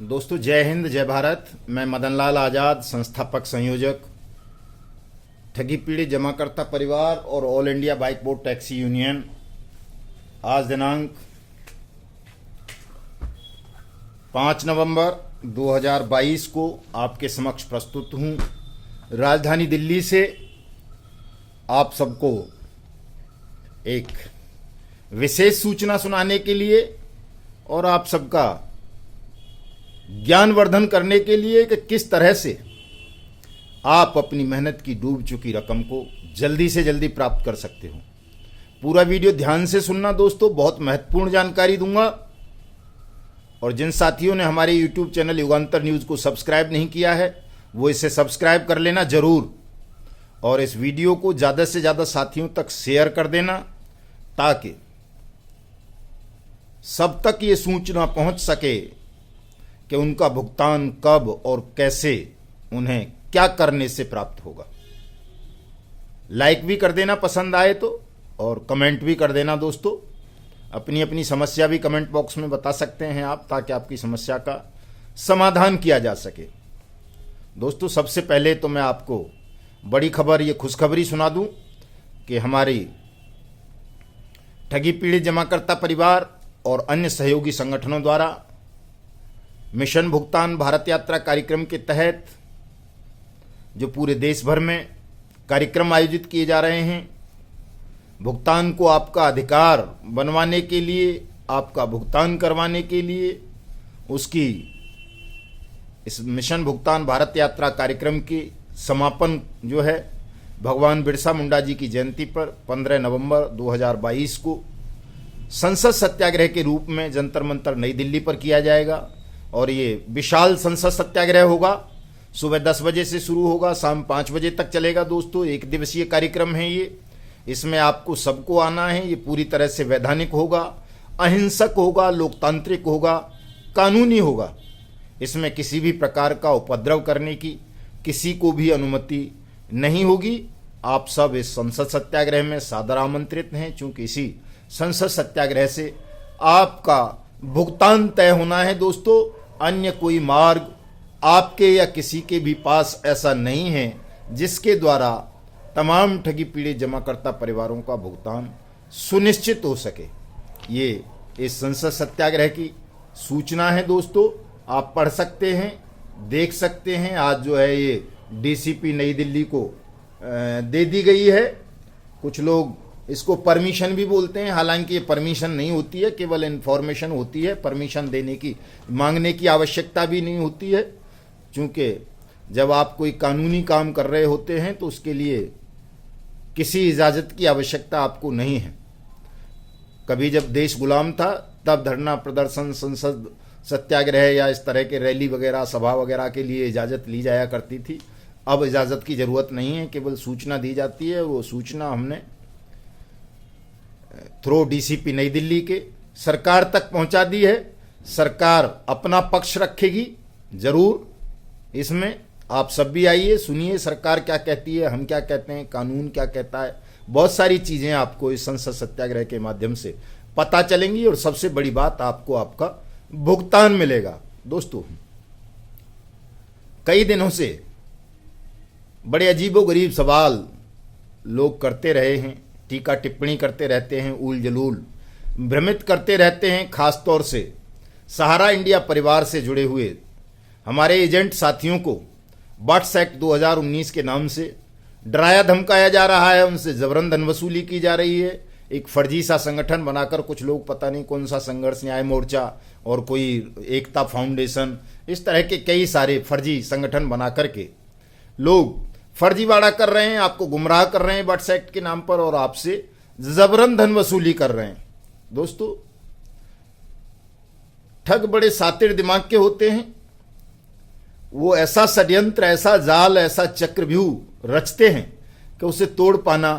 दोस्तों जय हिंद जय भारत। मैं मदन लाल आज़ाद, संस्थापक संयोजक ठगी पीड़ित जमाकर्ता परिवार और all India bike board taxi union, आज दिनांक 5 नवंबर 2022 को आपके समक्ष प्रस्तुत हूँ। राजधानी दिल्ली से आप सबको एक विशेष सूचना सुनाने के लिए और आप सबका ज्ञानवर्धन करने के लिए कि किस तरह से आप अपनी मेहनत की डूब चुकी रकम को जल्दी से जल्दी प्राप्त कर सकते हो। पूरा वीडियो ध्यान से सुनना दोस्तों, बहुत महत्वपूर्ण जानकारी दूंगा। और जिन साथियों ने हमारे YouTube चैनल युगांतर न्यूज़ को सब्सक्राइब नहीं किया है वो इसे सब्सक्राइब कर लेना जरूर, और इस वीडियो को ज़्यादा से ज़्यादा साथियों तक शेयर कर देना ताकि सब तक ये सूचना पहुंच सके कि उनका भुगतान कब और कैसे उन्हें क्या करने से प्राप्त होगा। लाइक भी कर देना पसंद आए तो, और कमेंट भी कर देना दोस्तों। अपनी अपनी समस्या भी कमेंट बॉक्स में बता सकते हैं आप, ताकि आपकी समस्या का समाधान किया जा सके। दोस्तों सबसे पहले तो मैं आपको बड़ी खबर, ये खुशखबरी सुना दूं कि हमारी ठगी पीड़ित जमाकर्ता परिवार और अन्य सहयोगी संगठनों द्वारा मिशन भुगतान भारत यात्रा कार्यक्रम के तहत जो पूरे देश भर में कार्यक्रम आयोजित किए जा रहे हैं, भुगतान को आपका अधिकार बनवाने के लिए, आपका भुगतान करवाने के लिए, उसकी इस मिशन भुगतान भारत यात्रा कार्यक्रम की समापन जो है भगवान बिरसा मुंडा जी की जयंती पर 15 नवंबर 2022 को संसद सत्याग्रह के रूप में जंतर मंतर नई दिल्ली पर किया जाएगा। और ये विशाल संसद सत्याग्रह होगा। सुबह 10 बजे से शुरू होगा, शाम 5 बजे तक चलेगा दोस्तों। 1 दिवसीय कार्यक्रम है ये। इसमें आपको सबको आना है। ये पूरी तरह से वैधानिक होगा, अहिंसक होगा, लोकतांत्रिक होगा, कानूनी होगा। इसमें किसी भी प्रकार का उपद्रव करने की किसी को भी अनुमति नहीं होगी। आप सब इस संसद सत्याग्रह में सादर आमंत्रित हैं, चूंकि इसी संसद सत्याग्रह से आपका भुगतान तय होना है दोस्तों। अन्य कोई मार्ग आपके या किसी के भी पास ऐसा नहीं है जिसके द्वारा तमाम ठगी पीड़ित जमाकर्ता परिवारों का भुगतान सुनिश्चित हो सके। ये इस संसद सत्याग्रह की सूचना है दोस्तों, आप पढ़ सकते हैं, देख सकते हैं। आज जो है ये डीसीपी नई दिल्ली को दे दी गई है। कुछ लोग इसको परमिशन भी बोलते हैं, हालांकि ये परमिशन नहीं होती है, केवल इन्फॉर्मेशन होती है। परमिशन देने की, मांगने की आवश्यकता भी नहीं होती है, क्योंकि जब आप कोई कानूनी काम कर रहे होते हैं तो उसके लिए किसी इजाज़त की आवश्यकता आपको नहीं है। कभी जब देश गुलाम था तब धरना प्रदर्शन, संसद सत्याग्रह या इस तरह के रैली वगैरह, सभा वगैरह के लिए इजाज़त ली जाया करती थी। अब इजाज़त की ज़रूरत नहीं है, केवल सूचना दी जाती है। वो सूचना हमने थ्रू डीसीपी नई दिल्ली के सरकार तक पहुंचा दी है। सरकार अपना पक्ष रखेगी जरूर। इसमें आप सब भी आइए, सुनिए सरकार क्या कहती है, हम क्या कहते हैं, कानून क्या कहता है। बहुत सारी चीज़ें आपको इस संसद सत्याग्रह के माध्यम से पता चलेंगी, और सबसे बड़ी बात, आपको आपका भुगतान मिलेगा। दोस्तों कई दिनों से बड़े अजीबोगरीब सवाल लोग करते रहे हैं, टीका टिप्पणी करते रहते हैं, ऊल जलूल भ्रमित करते रहते हैं। खास तौर से सहारा इंडिया परिवार से जुड़े हुए हमारे एजेंट साथियों को बट्स एक्ट 2019 के नाम से डराया धमकाया जा रहा है, उनसे जबरन धन वसूली की जा रही है। एक फर्जी सा संगठन बनाकर कुछ लोग, पता नहीं कौन सा संघर्ष न्याय मोर्चा और कोई एकता फाउंडेशन, इस तरह के कई सारे फर्जी संगठन बना करके लोग फर्जीवाड़ा कर रहे हैं, आपको गुमराह कर रहे हैं बट्स एक्ट के नाम पर, और आपसे जबरन धन वसूली कर रहे हैं। दोस्तों ठग बड़े सातिर दिमाग के होते हैं। वो ऐसा षड्यंत्र, ऐसा जाल, ऐसा चक्रव्यूह रचते हैं कि उसे तोड़ पाना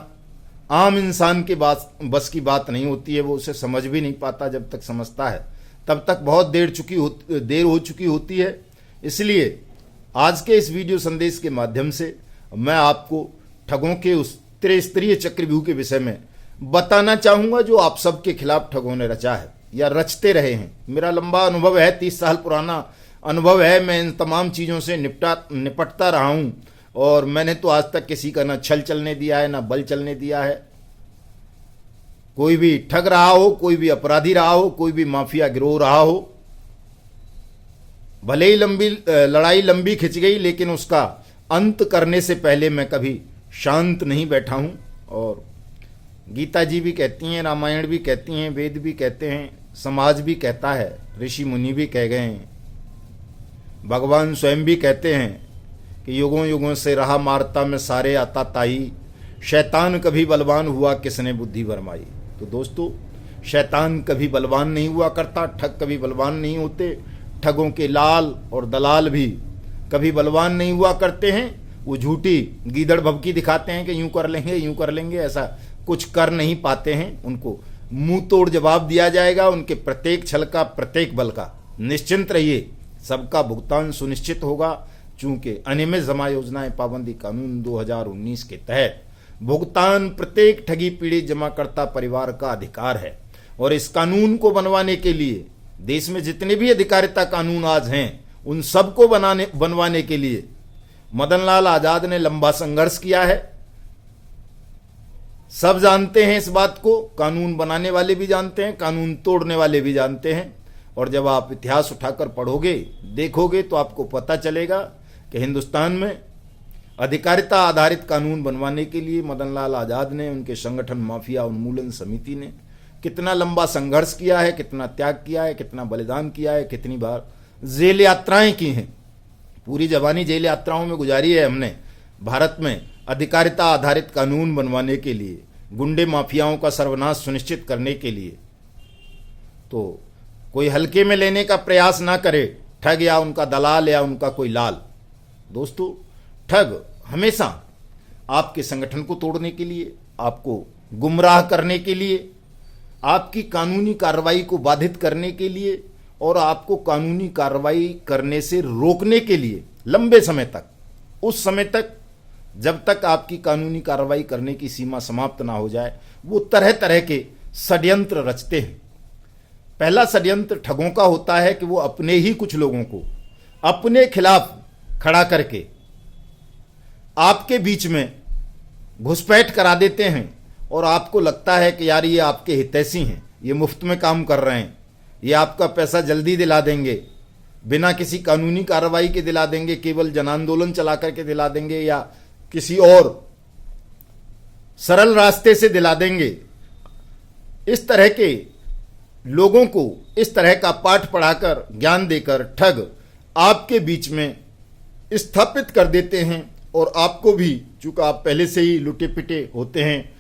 आम इंसान के बस की बात नहीं होती है। वो उसे समझ भी नहीं पाता। जब तक समझता है तब तक बहुत देर हो चुकी होती है। इसलिए आज के इस वीडियो संदेश के माध्यम से मैं आपको ठगों के उस त्रिस्तरीय चक्रव्यूह के विषय में बताना चाहूँगा जो आप सबके खिलाफ ठगों ने रचा है या रचते रहे हैं। मेरा लंबा अनुभव है, 30 साल पुराना अनुभव है, मैं इन तमाम चीज़ों से निपटता रहा हूँ और मैंने तो आज तक किसी का ना छल चलने दिया है ना बल चलने दिया है। कोई भी ठग रहा हो, कोई भी अपराधी रहा हो, कोई भी माफिया गिरोह रहा हो, भले ही लड़ाई लंबी खिंच गई, लेकिन उसका अंत करने से पहले मैं कभी शांत नहीं बैठा हूँ। और गीता जी भी कहती हैं, रामायण भी कहती हैं, वेद भी कहते हैं, समाज भी कहता है, ऋषि मुनि भी कह गए हैं, भगवान स्वयं भी कहते हैं कि युगों युगों से रहा मारता में सारे आता ताई, शैतान कभी बलवान हुआ किसने बुद्धि भरमाई। तो दोस्तों, शैतान कभी बलवान नहीं हुआ करता, ठग कभी बलवान नहीं होते, ठगों के लाल और दलाल भी कभी बलवान नहीं हुआ करते हैं। वो झूठी गीदड़ भभकी दिखाते हैं कि यूं कर लेंगे यूं कर लेंगे, ऐसा कुछ कर नहीं पाते हैं। उनको मुंह तोड़ जवाब दिया जाएगा, उनके प्रत्येक छल का, प्रत्येक बल का। निश्चिंत रहिए, सबका भुगतान सुनिश्चित होगा, चूंकि अनियमित जमा योजनाएं पाबंदी कानून 2019 के तहत भुगतान प्रत्येक ठगी पीड़ित जमाकर्ता परिवार का अधिकार है। और इस कानून को बनवाने के लिए देश में जितने भी अधिकारिता कानून आज हैं, उन सबको बनवाने के लिए मदन लाल आजाद ने लंबा संघर्ष किया है। सब जानते हैं इस बात को, कानून बनाने वाले भी जानते हैं, कानून तोड़ने वाले भी जानते हैं। और जब आप इतिहास उठाकर पढ़ोगे, देखोगे, तो आपको पता चलेगा कि हिंदुस्तान में अधिकारिता आधारित कानून बनवाने के लिए मदन लाल आजाद ने, उनके संगठन माफिया उन्मूलन समिति ने कितना लंबा संघर्ष किया है, कितना त्याग किया है, कितना बलिदान किया है, कितनी बार जेल यात्राएं की हैं। पूरी जवानी जेल यात्राओं में गुजारी है हमने भारत में अधिकारिता आधारित कानून बनवाने के लिए, गुंडे माफियाओं का सर्वनाश सुनिश्चित करने के लिए। तो कोई हल्के में लेने का प्रयास ना करे, ठग या उनका दलाल या उनका कोई लाल। दोस्तों, ठग हमेशा आपके संगठन को तोड़ने के लिए, आपको गुमराह करने के लिए, आपकी कानूनी कार्रवाई को बाधित करने के लिए और आपको कानूनी कार्रवाई करने से रोकने के लिए लंबे समय तक, उस समय तक जब तक आपकी कानूनी कार्रवाई करने की सीमा समाप्त ना हो जाए, वो तरह तरह के षड्यंत्र रचते हैं। पहला षड्यंत्र ठगों का होता है कि वो अपने ही कुछ लोगों को अपने खिलाफ खड़ा करके आपके बीच में घुसपैठ करा देते हैं और आपको लगता है कि यार ये आपके हितैषी हैं, ये मुफ्त में काम कर रहे हैं, ये आपका पैसा जल्दी दिला देंगे, बिना किसी कानूनी कार्रवाई के दिला देंगे, केवल जन आंदोलन चला करके दिला देंगे या किसी और सरल रास्ते से दिला देंगे। इस तरह के लोगों को इस तरह का पाठ पढ़ाकर, ज्ञान देकर ठग आपके बीच में स्थापित कर देते हैं। और आपको भी, चूंकि आप पहले से ही लुटे पिटे होते हैं,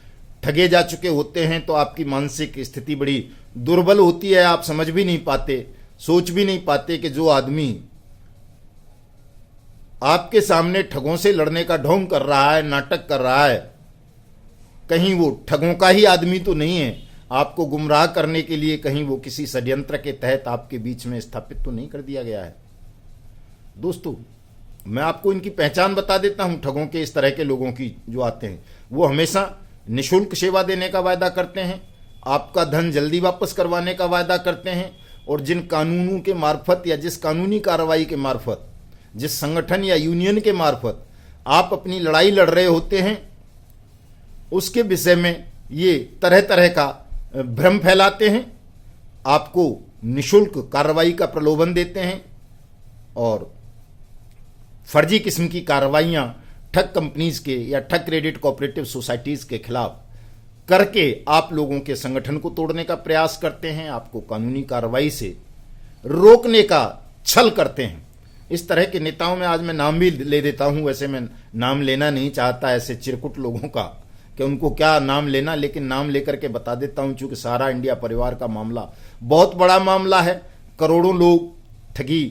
ठगे जा चुके होते हैं, तो आपकी मानसिक स्थिति बड़ी दुर्बल होती है। आप समझ भी नहीं पाते, सोच भी नहीं पाते कि जो आदमी आपके सामने ठगों से लड़ने का ढोंग कर रहा है, नाटक कर रहा है, कहीं वो ठगों का ही आदमी तो नहीं है, आपको गुमराह करने के लिए कहीं वो किसी षड्यंत्र के तहत आपके बीच में स्थापित तो नहीं कर दिया गया है। दोस्तों, मैं आपको इनकी पहचान बता देता हूं। ठगों के इस तरह के लोगों की जो आते हैं, वो हमेशा निःशुल्क सेवा देने का वायदा करते हैं, आपका धन जल्दी वापस करवाने का वायदा करते हैं, और जिन कानूनों के मार्फत या जिस कानूनी कार्रवाई के मार्फत, जिस संगठन या यूनियन के मार्फत आप अपनी लड़ाई लड़ रहे होते हैं, उसके विषय में ये तरह तरह का भ्रम फैलाते हैं, आपको निःशुल्क कार्रवाई का प्रलोभन देते हैं और फर्जी किस्म की कार्रवाइयां ठग कंपनीज के या ठग क्रेडिट कोऑपरेटिव सोसाइटीज के खिलाफ करके आप लोगों के संगठन को तोड़ने का प्रयास करते हैं, आपको कानूनी कार्रवाई से रोकने का छल करते हैं। इस तरह के नेताओं में आज मैं नाम भी ले देता हूं, वैसे मैं नाम लेना नहीं चाहता ऐसे चिरकुट लोगों का कि उनको क्या नाम लेना, लेकिन नाम लेकर के बता देता हूं, चूंकि सहारा इंडिया परिवार का मामला बहुत बड़ा मामला है। करोड़ों लोग ठगी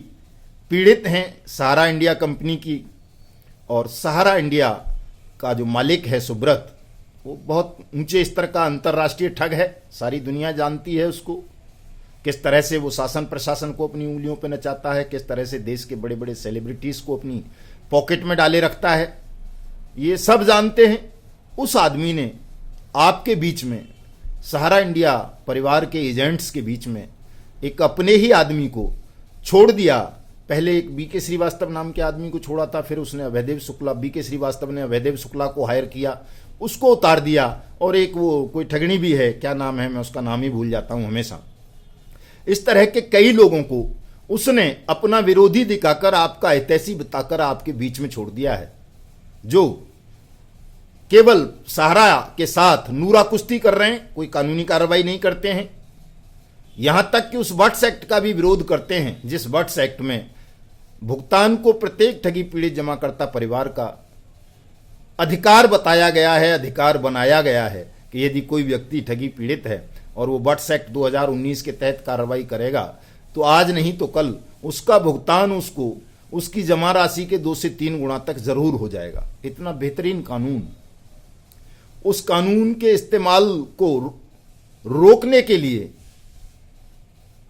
पीड़ित हैं सहारा इंडिया कंपनी की, और सहारा इंडिया का जो मालिक है सुब्रत, वो बहुत ऊंचे स्तर का अंतर्राष्ट्रीय ठग है। सारी दुनिया जानती है उसको, किस तरह से वो शासन प्रशासन को अपनी उंगलियों पर नचाता है, किस तरह से देश के बड़े बड़े सेलिब्रिटीज को अपनी पॉकेट में डाले रखता है, ये सब जानते हैं। उस आदमी ने आपके बीच में, सहारा इंडिया परिवार के एजेंट्स के बीच में, एक अपने ही आदमी को छोड़ दिया पहले एक बीके श्रीवास्तव नाम के आदमी को छोड़ा था, फिर उसने अभयदेव शुक्ला, बीके श्रीवास्तव ने अभयदेव शुक्ला को हायर किया, उसको उतार दिया। और एक वो कोई ठगनी भी है, क्या नाम है, मैं उसका नाम ही भूल जाता हूं हमेशा। इस तरह के कई लोगों को उसने अपना विरोधी दिखाकर, आपका हितैषी बताकर आपके बीच में छोड़ दिया है, जो केवल सहारा के साथ नूरा कुश्ती कर रहे हैं, कोई कानूनी कार्रवाई नहीं करते हैं। यहां तक कि उस वट्स एक्ट का भी विरोध करते हैं, जिस वट्स एक्ट में भुगतान को प्रत्येक ठगी पीड़ित जमाकर्ता परिवार का अधिकार बताया गया है, अधिकार बनाया गया है कि यदि कोई व्यक्ति ठगी पीड़ित है और वो वट्स एक्ट 2019 के तहत कार्रवाई करेगा तो आज नहीं तो कल उसका भुगतान उसको उसकी जमा राशि के 2 से 3 गुना तक जरूर हो जाएगा। इतना बेहतरीन कानून, उस कानून के इस्तेमाल को रोकने के लिए,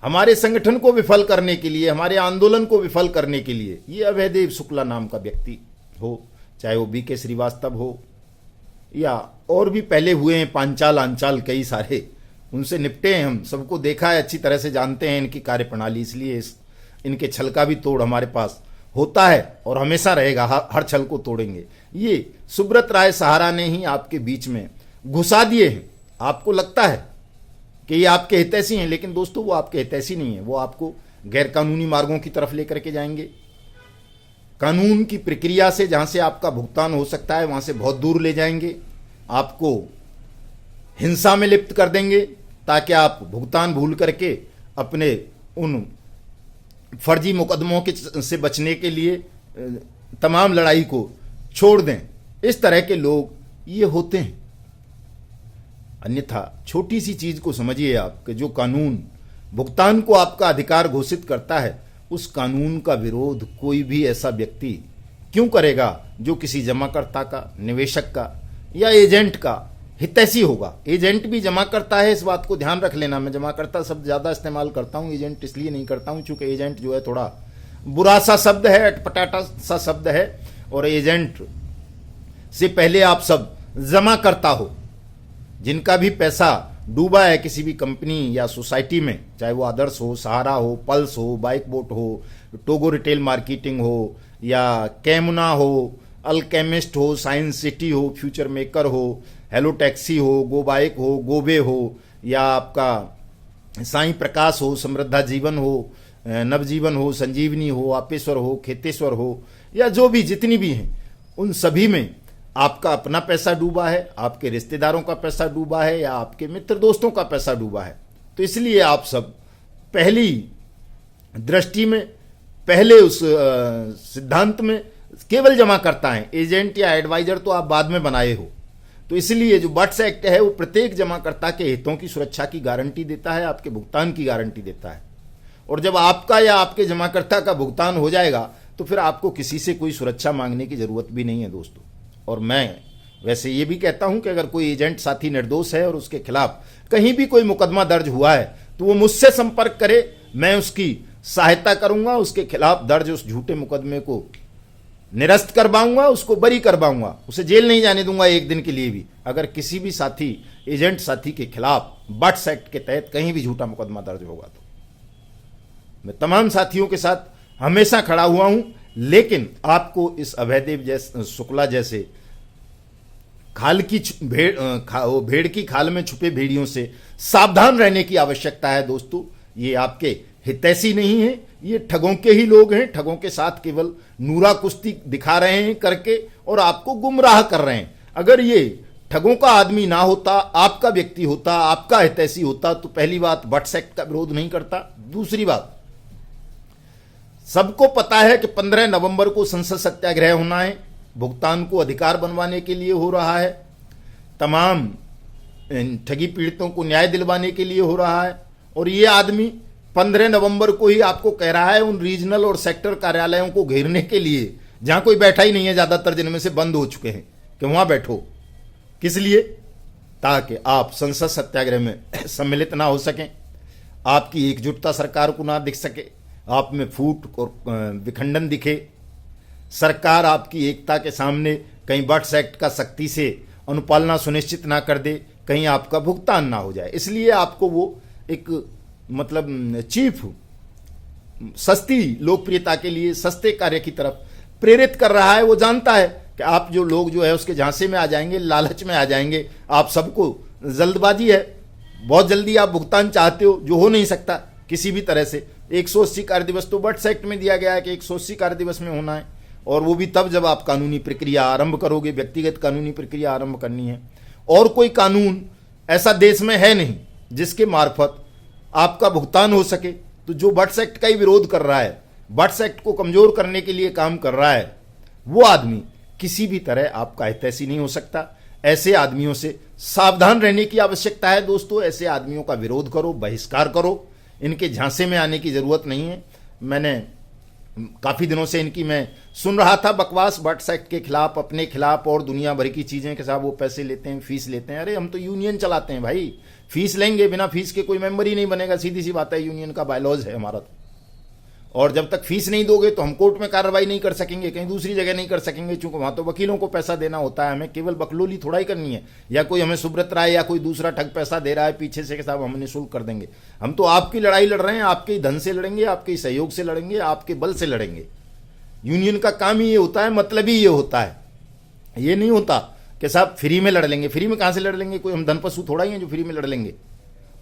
हमारे संगठन को विफल करने के लिए, हमारे आंदोलन को विफल करने के लिए ये अभयदेव शुक्ला नाम का व्यक्ति हो, चाहे वो बीके श्रीवास्तव हो या और भी पहले हुए हैं पांचाल आंचाल कई सारे, उनसे निपटे हैं, हम सबको देखा है, अच्छी तरह से जानते हैं इनकी कार्यप्रणाली। इसलिए इनके छल का भी तोड़ हमारे पास होता है और हमेशा रहेगा, हर छल को तोड़ेंगे। ये सुब्रत राय सहारा ने ही आपके बीच में घुसा दिए हैं। आपको लगता है कि ये आपके हितैषी हैं, लेकिन दोस्तों वो आपके हितैषी नहीं है, वो आपको गैरकानूनी मार्गों की तरफ लेकर के जाएंगे। कानून की प्रक्रिया से, जहां से आपका भुगतान हो सकता है, वहां से बहुत दूर ले जाएंगे, आपको हिंसा में लिप्त कर देंगे ताकि आप भुगतान भूल करके अपने उन फर्जी मुकदमों के से बचने के लिए तमाम लड़ाई को छोड़ दें। इस तरह के लोग ये होते हैं। अन्यथा छोटी सी चीज को समझिए आप कि जो कानून भुगतान को आपका अधिकार घोषित करता है, उस कानून का विरोध कोई भी ऐसा व्यक्ति क्यों करेगा जो किसी जमाकर्ता का, निवेशक का या एजेंट का हितैषी होगा। एजेंट भी जमा करता है, इस बात को ध्यान रख लेना। मैं जमा करता शब्द ज्यादा इस्तेमाल करता हूं, एजेंट इसलिए नहीं करता हूं चूंकि एजेंट जो है थोड़ा बुरा सा शब्द है, अटपटाटा सा शब्द है, और एजेंट से पहले आप सब जमा करता हो। जिनका भी पैसा डूबा है किसी भी कंपनी या सोसाइटी में, चाहे वो आदर्श हो, सहारा हो, पल्स हो, बाइक बोट हो, टोगो रिटेल मार्केटिंग हो, या कैमुना हो, अल्केमिस्ट हो, साइंस सिटी हो, फ्यूचर मेकर हो, हेलो टैक्सी हो, गो बाइक हो, गोबे हो, या आपका साईं प्रकाश हो, समृद्धा जीवन हो, नवजीवन हो, संजीवनी हो, आपेश्वर हो, खेतेश्वर हो, या जो भी जितनी भी हैं, उन सभी में आपका अपना पैसा डूबा है, आपके रिश्तेदारों का पैसा डूबा है, या आपके मित्र दोस्तों का पैसा डूबा है। तो इसलिए आप सब पहली दृष्टि में, पहले उस सिद्धांत में केवल जमा करता है। एजेंट या एडवाइजर तो आप बाद में बनाए हो। तो इसलिए जो वट्स एक्ट है वो प्रत्येक जमाकर्ता के हितों की सुरक्षा की गारंटी देता है, आपके भुगतान की गारंटी देता है। और जब आपका या आपके जमाकर्ता का भुगतान हो जाएगा तो फिर आपको किसी से कोई सुरक्षा मांगने की जरूरत भी नहीं है दोस्तों। और मैं वैसे ये भी कहता हूं कि अगर कोई एजेंट साथी निर्दोष है और उसके खिलाफ कहीं भी कोई मुकदमा दर्ज हुआ है तो वो मुझसे संपर्क करे, मैं उसकी सहायता करूंगा, उसके खिलाफ दर्ज उस झूठे मुकदमे को निरस्त करवाऊंगा, उसको बरी करवाऊंगा, उसे जेल नहीं जाने दूंगा एक दिन के लिए भी, अगर किसी भी साथी, एजेंट साथी के खिलाफ वट्स एक्ट के तहत कहीं भी झूठा मुकदमा दर्ज होगा। तो मैं तमाम साथियों के साथ हमेशा खड़ा हुआ हूं, लेकिन आपको इस अभयदेव शुक्ला जैसे खाल की भेड़ की खाल में छुपे भेड़ियों से सावधान रहने की आवश्यकता है दोस्तों। ये आपके हितैषी नहीं है, ये ठगों के ही लोग हैं। ठगों के साथ केवल नूरा कुश्ती दिखा रहे हैं करके और आपको गुमराह कर रहे हैं। अगर ये ठगों का आदमी ना होता, आपका व्यक्ति होता, आपका हितैषी होता, तो पहली बात वट्स एक्ट का विरोध नहीं करता। दूसरी बात, सबको पता है कि 15 नवंबर को संसद सत्याग्रह होना है, भुगतान को अधिकार बनवाने के लिए हो रहा है, तमाम ठगी पीड़ितों को न्याय दिलवाने के लिए हो रहा है। और ये आदमी 15 नवंबर को ही आपको कह रहा है उन रीजनल और सेक्टर कार्यालयों को घेरने के लिए जहां कोई बैठा ही नहीं है, ज्यादातर जिनमें से बंद हो चुके हैं, कि वहां बैठो। किस लिए? ताकि आप संसद सत्याग्रह में सम्मिलित ना हो सकें, आपकी एकजुटता सरकार को ना दिख सके, आप में फूट और विखंडन दिखे, सरकार आपकी एकता के सामने कहीं वट्स एक्ट का सख्ती से अनुपालना सुनिश्चित ना कर दे, कहीं आपका भुगतान ना हो जाए। इसलिए आपको वो एक मतलब चीफ सस्ती लोकप्रियता के लिए, सस्ते कार्य की तरफ प्रेरित कर रहा है। वो जानता है कि आप जो लोग जो है उसके झांसे में आ जाएंगे, लालच में आ जाएंगे। आप सबको जल्दबाजी है, बहुत जल्दी आप भुगतान चाहते हो, जो हो नहीं सकता किसी भी तरह से। 180 कार्य दिवस तो बट्स एक्ट में दिया गया है कि 180 कार्य दिवस में होना है, और वो भी तब जब आप कानूनी प्रक्रिया आरंभ करोगे, व्यक्तिगत कानूनी प्रक्रिया आरंभ करनी है। और कोई कानून ऐसा देश में है नहीं जिसके मार्फत आपका भुगतान हो सके। तो जो बट्स एक्ट का ही विरोध कर रहा है, बट्स एक्ट को कमजोर करने के लिए काम कर रहा है, वो आदमी किसी भी तरह आपका हितैषी नहीं हो सकता। ऐसे आदमियों से सावधान रहने की आवश्यकता है दोस्तों। ऐसे आदमियों का विरोध करो, बहिष्कार करो, इनके झांसे में आने की जरूरत नहीं है। मैंने काफी दिनों से इनकी मैं सुन रहा था बकवास बट्स एक्ट के खिलाफ, अपने खिलाफ और दुनिया भर की चीजें के साथ। वो पैसे लेते हैं, फीस लेते हैं। अरे हम तो यूनियन चलाते हैं भाई, फीस लेंगे, बिना फीस के कोई मेंबर ही नहीं बनेगा। सीधी सी बात है, यूनियन का बायलॉज है हमारा। और जब तक फीस नहीं दोगे तो हम कोर्ट में कार्रवाई नहीं कर सकेंगे, कहीं दूसरी जगह नहीं कर सकेंगे, चूंकि वहां तो वकीलों को पैसा देना होता है। हमें केवल बकलोली थोड़ा ही करनी है, या कोई हमें सुब्रत राय या कोई दूसरा ठग पैसा दे रहा है पीछे से कि साहब हम निःशुल्क कर देंगे। हम तो आपकी लड़ाई लड़ रहे हैं, आपके धन से लड़ेंगे, आपके सहयोग से लड़ेंगे, आपके बल से लड़ेंगे। यूनियन का काम ही ये होता है, मतलब ही ये होता है। ये नहीं होता कि साहब फ्री में लड़ लेंगे। फ्री में कहां से लड़ लेंगे? कोई हम धन पशु थोड़ा ही हैं जो फ्री में लड़ लेंगे।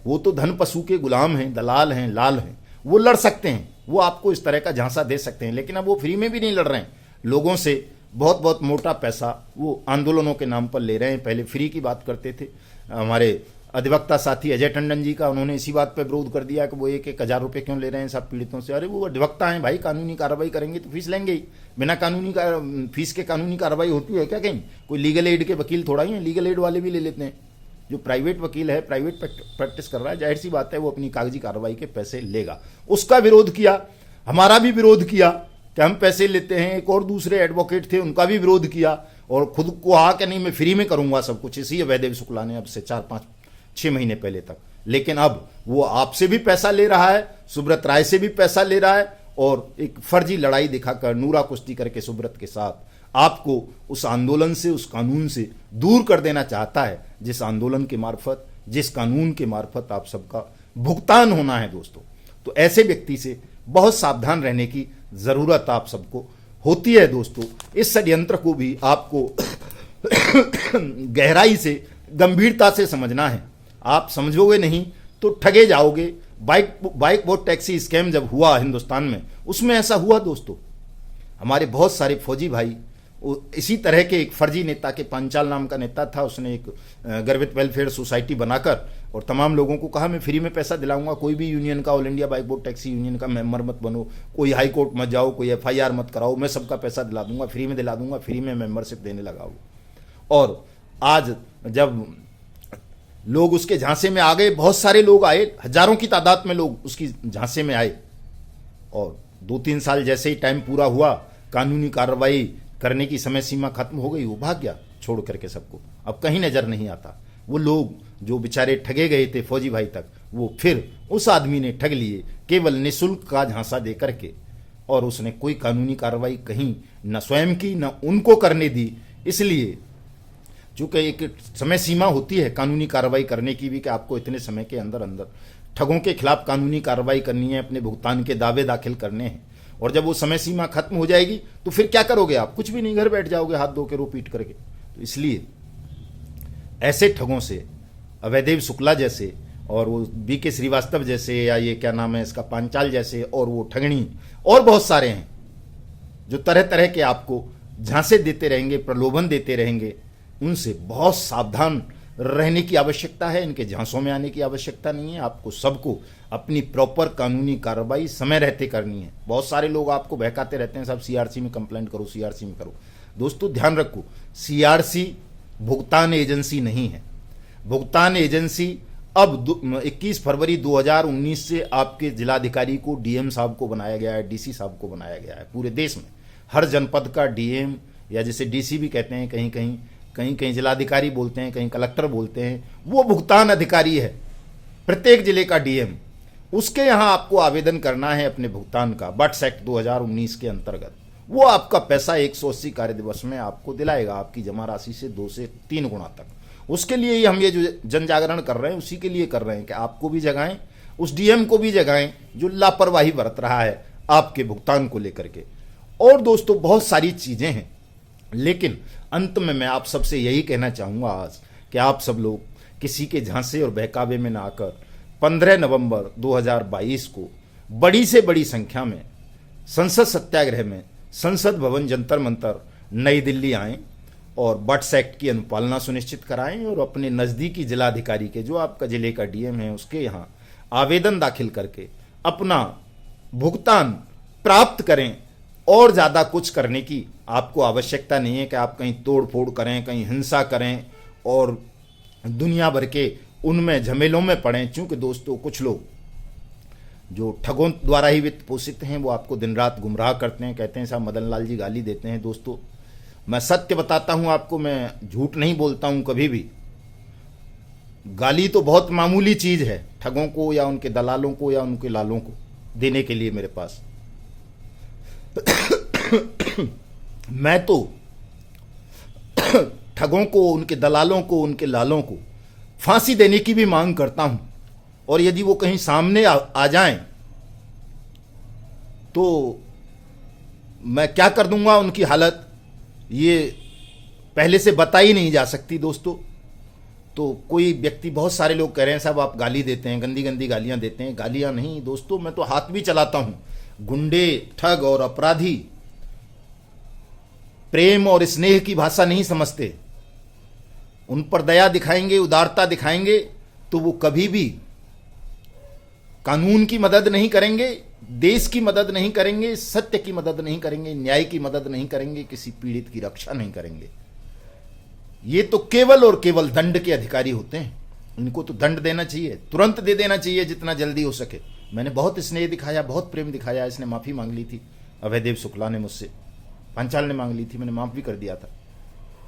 वो तो धन पशु के गुलाम हैं, दलाल हैं, लाल हैं। वो लड़ सकते हैं, वो आपको इस तरह का झांसा दे सकते हैं, लेकिन अब वो फ्री में भी नहीं लड़ रहे हैं। लोगों से बहुत बहुत मोटा पैसा वो आंदोलनों के नाम पर ले रहे हैं। पहले फ्री की बात करते थे। हमारे अधिवक्ता साथी अजय टंडन जी का, उन्होंने इसी बात पर विरोध कर दिया कि वो 1,000 रुपये क्यों ले रहे हैं सब पीड़ितों से। अरे वो अधिवक्ता हैं भाई, कानूनी कार्रवाई करेंगे तो फीस लेंगे ही। बिना कानूनी फीस के कानूनी कार्रवाई होती है क्या कहीं? कोई लीगल एड के वकील थोड़ा ही हैं, लीगल एड वाले भी ले लेते हैं। जो प्राइवेट वकील है, प्राइवेट प्रैक्टिस कर रहा है, जाहिर सी बात है वो अपनी कागजी कार्रवाई के पैसे लेगा। उसका विरोध किया, हमारा भी विरोध किया कि हम पैसे लेते हैं। एक और दूसरे एडवोकेट थे, उनका भी विरोध किया, और खुद को कहा कि नहीं मैं फ्री में करूंगा सब कुछ। इसी अवैधव शुक्ला ने अब से 4-5-6 महीने पहले तक। लेकिन अब वो आपसे भी पैसा ले रहा है, सुब्रत राय से भी पैसा ले रहा है, और एक फर्जी लड़ाई दिखाकर, नूरा कुश्ती करके सुब्रत के साथ आपको उस आंदोलन से, उस कानून से दूर कर देना चाहता है, जिस आंदोलन के मार्फत, जिस कानून के मार्फत आप सबका भुगतान होना है दोस्तों। तो ऐसे व्यक्ति से बहुत सावधान रहने की जरूरत आप सबको होती है दोस्तों। इस षड्यंत्र को भी आपको गहराई से, गंभीरता से समझना है। आप समझोगे नहीं तो ठगे जाओगे। बाइक बोट टैक्सी स्कैम जब हुआ हिंदुस्तान में, उसमें ऐसा हुआ दोस्तों। हमारे बहुत सारे फौजी भाई इसी तरह के, एक फर्जी नेता के, पांचाल नाम का नेता था, उसने एक गर्वित वेलफेयर सोसाइटी बनाकर और तमाम लोगों को कहा मैं फ्री में पैसा दिलाऊंगा, कोई भी यूनियन का, all India bike boat taxi union का मेंबर मत बनो, कोई हाई कोर्ट मत जाओ, कोई FIR मत कराओ, मैं सबका पैसा दिला दूंगा, फ्री में दिला दूंगा, फ्री में मेंबरशिप देने लगा वो। और आज जब लोग उसके झांसे में आ गए, बहुत सारे लोग आए, हजारों की तादाद में लोग उसकी झांसे में आए, और 2-3 साल जैसे ही टाइम पूरा हुआ, कानूनी कार्रवाई करने की समय सीमा खत्म हो गई, वो भाग गया छोड़ करके सबको। अब कहीं नजर नहीं आता। वो लोग जो बेचारे ठगे गए थे फौजी भाई तक, वो फिर उस आदमी ने ठग लिए केवल निःशुल्क का झांसा दे करके, और उसने कोई कानूनी कार्रवाई कहीं न स्वयं की न उनको करने दी। इसलिए चूंकि एक समय सीमा होती है कानूनी कार्रवाई करने की भी, कि आपको इतने समय के अंदर अंदर ठगों के खिलाफ कानूनी कार्रवाई करनी है, अपने भुगतान के दावे दाखिल करने हैं। और जब वो समय सीमा खत्म हो जाएगी तो फिर क्या करोगे आप? कुछ भी नहीं, घर बैठ जाओगे हाथ धो के, रो पीट करके। तो इसलिए ऐसे ठगों से, अवैधव शुक्ला जैसे, और वो BK श्रीवास्तव जैसे, या ये क्या नाम है इसका, पांचाल जैसे, और वो ठगणी और बहुत सारे हैं जो तरह तरह के आपको झांसे देते रहेंगे, प्रलोभन देते रहेंगे, उनसे बहुत सावधान रहने की आवश्यकता है। इनके झांसों में आने की आवश्यकता नहीं है। आपको सबको अपनी प्रॉपर कानूनी कार्रवाई समय रहते करनी है। बहुत सारे लोग आपको बहकाते रहते हैं, साहब CRC में कंप्लेंट करो, CRC में करो। दोस्तों ध्यान रखो, CRC भुगतान एजेंसी नहीं है। भुगतान एजेंसी अब 21 फरवरी 2019 से आपके जिलाधिकारी को DM साहब को बनाया गया है, DC साहब को बनाया गया है। पूरे देश में हर जनपद का DM, या जिसे DC भी कहते हैं, कहीं कहीं जिलाधिकारी बोलते हैं, कहीं कलेक्टर बोलते हैं, वो भुगतान अधिकारी है। प्रत्येक जिले का DM, उसके यहाँ आपको आवेदन करना है अपने भुगतान का, बट्स एक्ट 2019 के अंतर्गत। वो आपका पैसा 180 कार्य दिवस में आपको दिलाएगा, आपकी जमा राशि से 2 से 3 गुना तक। उसके लिए ही हम ये जो जन जागरण कर रहे हैं, उसी के लिए कर रहे हैं कि आपको भी जगाएं, उस DM को भी जगाएं जो लापरवाही बरत रहा है आपके भुगतान को लेकर के। और दोस्तों बहुत सारी चीजें हैं, लेकिन अंत में मैं आप सबसे यही कहना चाहूंगा आज कि आप सब लोग किसी के झांसे और बहकावे में ना आकर 15 नवंबर 2022 को बड़ी से बड़ी संख्या में संसद सत्याग्रह में संसद भवन जंतर मंतर नई दिल्ली आएं और बट्स एक्ट की अनुपालना सुनिश्चित कराएं और अपने नज़दीकी जिलाधिकारी के, जो आपका जिले का डीएम है, उसके यहाँ आवेदन दाखिल करके अपना भुगतान प्राप्त करें। और ज़्यादा कुछ करने की आपको आवश्यकता नहीं है कि आप कहीं तोड़ फोड़ करें, कहीं हिंसा करें और दुनिया भर के उनमें झमेलों में पड़ें। चूंकि दोस्तों कुछ लोग जो ठगों द्वारा ही वित्त पोषित हैं वो आपको दिन रात गुमराह करते हैं, कहते हैं साहब मदन लाल जी गाली देते हैं। दोस्तों मैं सत्य बताता हूं आपको, मैं झूठ नहीं बोलता हूं कभी भी। गाली तो बहुत मामूली चीज है ठगों को या उनके दलालों को या उनके लालों को देने के लिए मेरे पास। मैं तो ठगों को, उनके दलालों को, उनके लालों को फांसी देने की भी मांग करता हूं। और यदि वो कहीं सामने आ जाएं तो मैं क्या कर दूंगा उनकी हालत, ये पहले से बताई नहीं जा सकती दोस्तों। तो कोई व्यक्ति, बहुत सारे लोग कह रहे हैं साहब आप गाली देते हैं, गंदी गंदी गालियां देते हैं। गालियां नहीं दोस्तों, मैं तो हाथ भी चलाता हूं। गुंडे, ठग और अपराधी प्रेम और स्नेह की भाषा नहीं समझते। उन पर दया दिखाएंगे, उदारता दिखाएंगे तो वो कभी भी कानून की मदद नहीं करेंगे, देश की मदद नहीं करेंगे, सत्य की मदद नहीं करेंगे, न्याय की मदद नहीं करेंगे, किसी पीड़ित की रक्षा नहीं करेंगे। ये तो केवल और केवल दंड के अधिकारी होते हैं। इनको तो दंड देना चाहिए, तुरंत दे देना चाहिए जितना जल्दी हो सके। मैंने बहुत स्नेह दिखाया, बहुत प्रेम दिखाया। इसने माफी मांग ली थी, अभयदेव शुक्ला ने मुझसे, पांचाल ने मांग ली थी, मैंने माफ भी कर दिया था।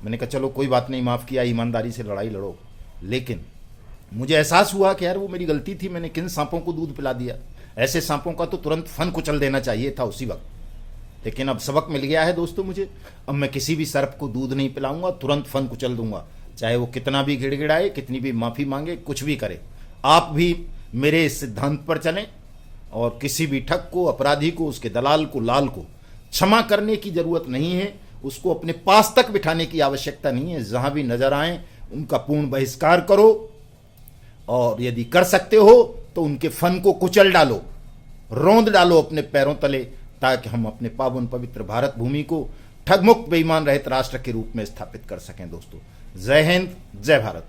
मैंने कहा चलो कोई बात नहीं, माफ किया, ईमानदारी से लड़ाई लड़ो। लेकिन मुझे एहसास हुआ कि यार वो मेरी गलती थी, मैंने किन सांपों को दूध पिला दिया। ऐसे सांपों का तो तुरंत फन कुचल देना चाहिए था उसी वक्त। लेकिन अब सबक मिल गया है दोस्तों मुझे। अब मैं किसी भी सर्प को दूध नहीं पिलाऊंगा, तुरंत फन कुचल दूंगा, चाहे वो कितना भी गिड़गिड़ाए, कितनी भी माफी मांगे, कुछ भी करे। आप भी मेरे इस सिद्धांत पर चलें और किसी भी ठग को, अपराधी को, उसके दलाल को, लाल को क्षमा करने की जरूरत नहीं है। उसको अपने पास तक बिठाने की आवश्यकता नहीं है। जहां भी नजर आए उनका पूर्ण बहिष्कार करो और यदि कर सकते हो तो उनके फन को कुचल डालो, रौंद डालो अपने पैरों तले, ताकि हम अपने पावन पवित्र भारत भूमि को ठगमुक्त बेईमान रहित राष्ट्र के रूप में स्थापित कर सकें। दोस्तों जय हिंद, जय भारत।